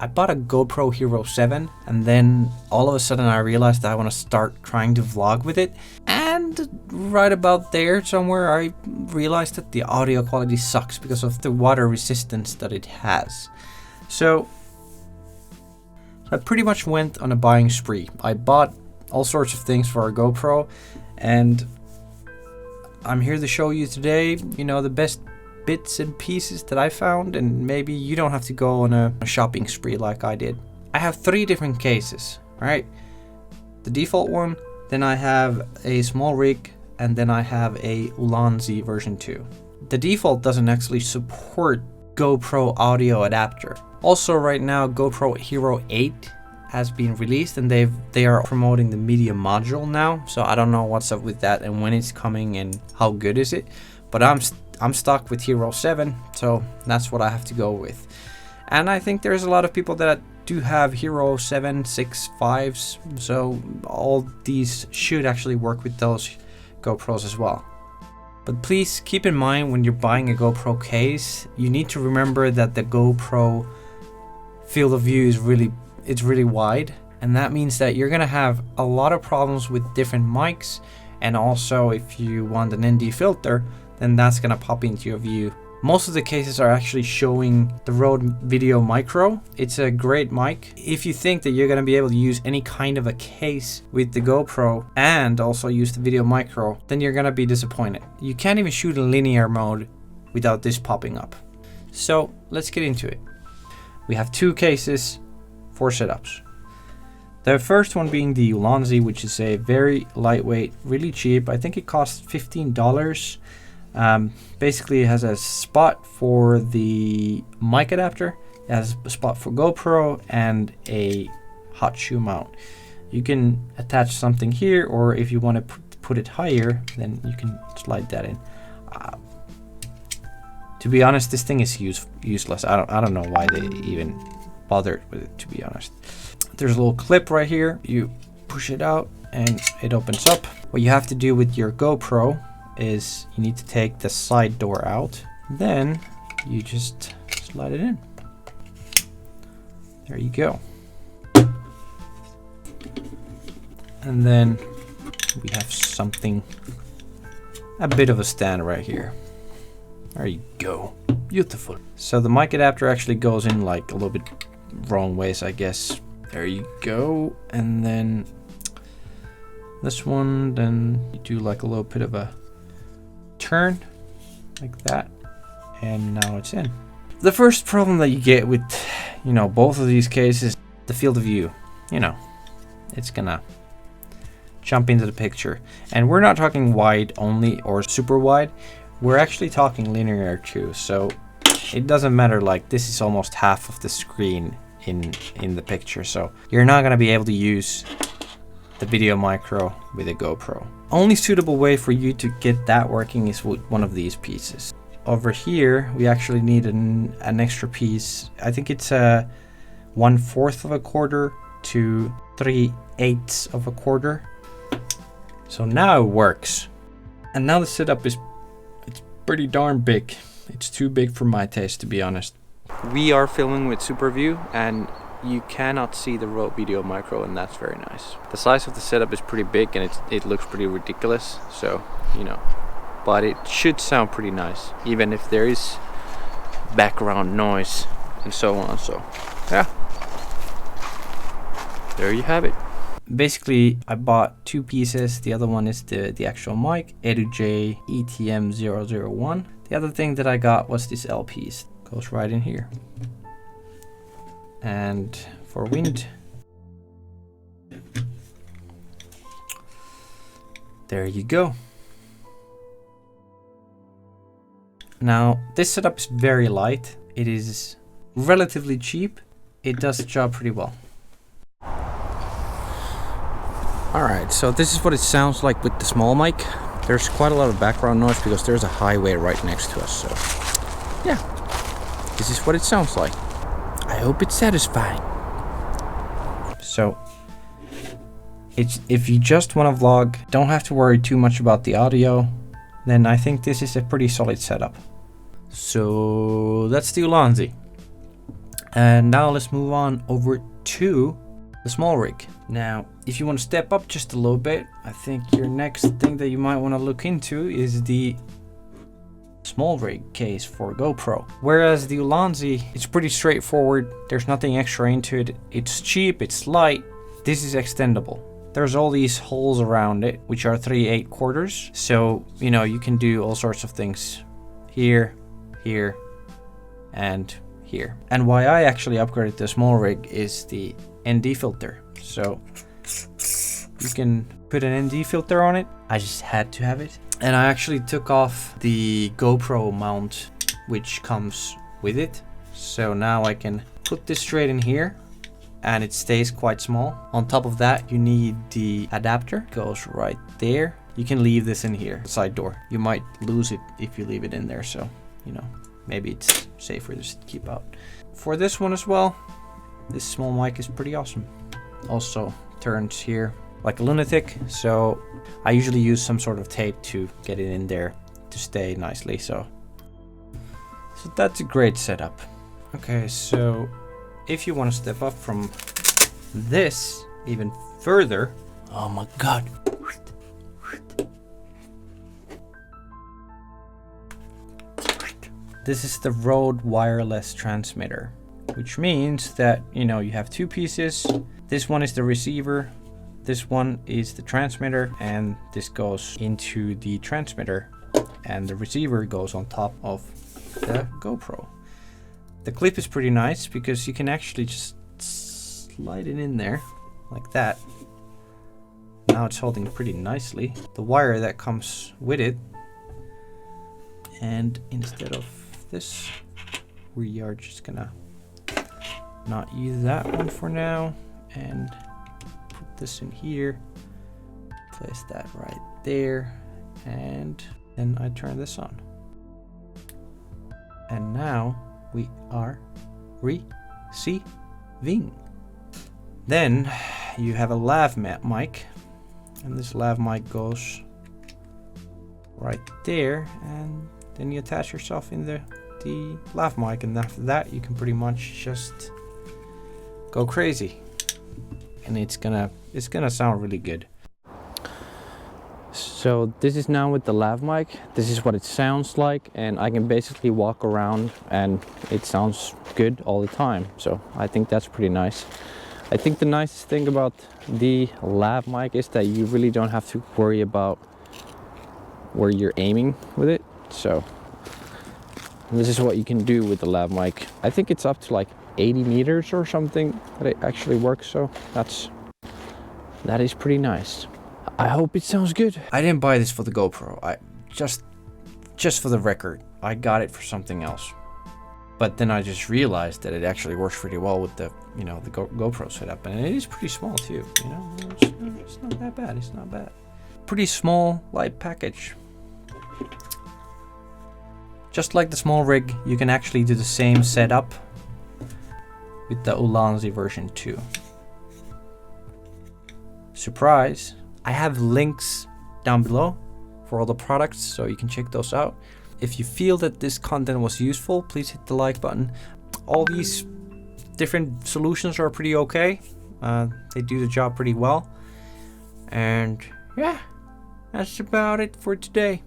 I bought a GoPro Hero 7 and then all of a sudden I realized that I want to start trying to vlog with it. And right about there somewhere I realized that the audio quality sucks because of the water resistance that it has. So I pretty much went on a buying spree. I bought all sorts of things for our GoPro, and I'm here to show you today, you know, the best bits and pieces that I found, and maybe you don't have to go on a shopping spree like I did. I have 3 different cases, right? The default one, then I have a SmallRig, and then I have a Ulanzi version 2. The default doesn't actually support GoPro audio adapter. Also right now GoPro Hero 8 has been released and they are promoting the media module now, so I don't know what's up with that and when it's coming and how good is it, but I'm stuck with Hero 7, so that's what I have to go with. And I think there's a lot of people that do have Hero 7, 6, 5s, so all these should actually work with those GoPros as well. But please keep in mind when you're buying a GoPro case, you need to remember that the GoPro field of view is really wide, and that means that you're gonna have a lot of problems with different mics, and also if you want an ND filter, then that's gonna pop into your view. Most of the cases are actually showing the Rode Video Micro. It's a great mic. If you think that you're gonna be able to use any kind of a case with the GoPro and also use the Video Micro, then you're gonna be disappointed. You can't even shoot in linear mode without this popping up. So let's get into it. We have 2 cases, 4 setups. The first one being the Ulanzi, which is a very lightweight, really cheap. I think it costs $15. Basically it has a spot for the mic adapter, it has a spot for GoPro, and a hot shoe mount. You can attach something here, or if you want to put it higher, then you can slide that in. To be honest, this thing is useless. I don't know why they even bothered with it, to be honest. There's a little clip right here. You push it out and it opens up. What you have to do with your GoPro is you need to take the side door out. Then you just slide it in. There you go. And then we have something, a bit of a stand right here. There you go. Beautiful. So the mic adapter actually goes in like a little bit wrong ways, I guess. There you go. And then this one, then you do like a little bit of a turn like that, and now it's in. The first problem that you get with, you know, both of these cases, the field of view, you know, it's gonna jump into the picture. And we're not talking wide only or super wide, we're actually talking linear too, so it doesn't matter. Like, this is almost half of the screen in the picture, so you're not gonna be able to use the Video Micro with a GoPro. Only suitable way for you to get that working is with one of these pieces. Over here we actually need an extra piece. I think it's a 1/4 of a quarter to 3/8 of a quarter. So now it works. And now the setup is, it's pretty darn big. It's too big for my taste, to be honest. We are filming with Super View and you cannot see the Rode Video Micro, and that's very nice. The size of the setup is pretty big and it looks pretty ridiculous, so, you know, but it should sound pretty nice, even if there is background noise and so on. So, yeah, there you have it. Basically, I bought 2 pieces. The other one is the actual mic, EduJ ETM001. The other thing that I got was this L piece. Goes right in here. And for wind, there you go. Now this setup is very light. It is relatively cheap. It does the job pretty well. Alright, so this is what it sounds like with the small mic. There's quite a lot of background noise because there's a highway right next to us, so yeah, this is what it sounds like. I hope it's satisfying. So, if you just want to vlog, don't have to worry too much about the audio, then I think this is a pretty solid setup. So that's the Ulanzi. And now let's move on over to the SmallRig. Now, if you want to step up just a little bit, I think your next thing that you might want to look into is the SmallRig case for GoPro. Whereas the Ulanzi, it's pretty straightforward. There's nothing extra into it. It's cheap, it's light. This is extendable. There's all these holes around it, which are 3/8. So, you know, you can do all sorts of things here, here, and here. And why I actually upgraded the SmallRig is the ND filter. So you can put an ND filter on it. I just had to have it. And I actually took off the GoPro mount, which comes with it. So now I can put this straight in here and it stays quite small. On top of that, you need the adapter. It goes right there. You can leave this in here, side door. You might lose it if you leave it in there. So, you know, maybe it's safer just to keep out. For this one as well, this small mic is pretty awesome. Also turns here like a lunatic. So I usually use some sort of tape to get it in there to stay nicely. So that's a great setup. Okay, so if you want to step up from this even further, oh my god. This is the Rode wireless transmitter, which means that, you know, you have two pieces. This one is the receiver, this one is the transmitter, and this goes into the transmitter, and the receiver goes on top of the GoPro. The clip is pretty nice because you can actually just slide it in there like that. Now it's holding pretty nicely. The wire that comes with it, and instead of this, we are just gonna not use that one for now and put this in here, place that right there, and then I turn this on, and now we are receiving. Then you have a lav mic, and this lav mic goes right there, and then you attach yourself in the lav mic, and after that you can pretty much just go crazy, and it's gonna sound really good. So this is now with the lav mic. This is what it sounds like, and I can basically walk around and it sounds good all the time. So I think that's pretty nice. I think the nicest thing about the lav mic is that you really don't have to worry about where you're aiming with it. So this is what you can do with the lav mic. I think it's up to like 80 meters or something that it actually works. So that is pretty nice. I hope it sounds good. I didn't buy this for the GoPro. I just for the record, I got it for something else. But then I just realized that it actually works pretty well with the, you know, the GoPro setup, and it is pretty small too. You know, it's not that bad. It's not bad. Pretty small, light package. Just like the SmallRig, you can actually do the same setup with the Ulanzi version 2. Surprise! I have links down below for all the products, so you can check those out. If you feel that this content was useful, please hit the like button. All these different solutions are pretty okay. They do the job pretty well. And yeah, that's about it for today.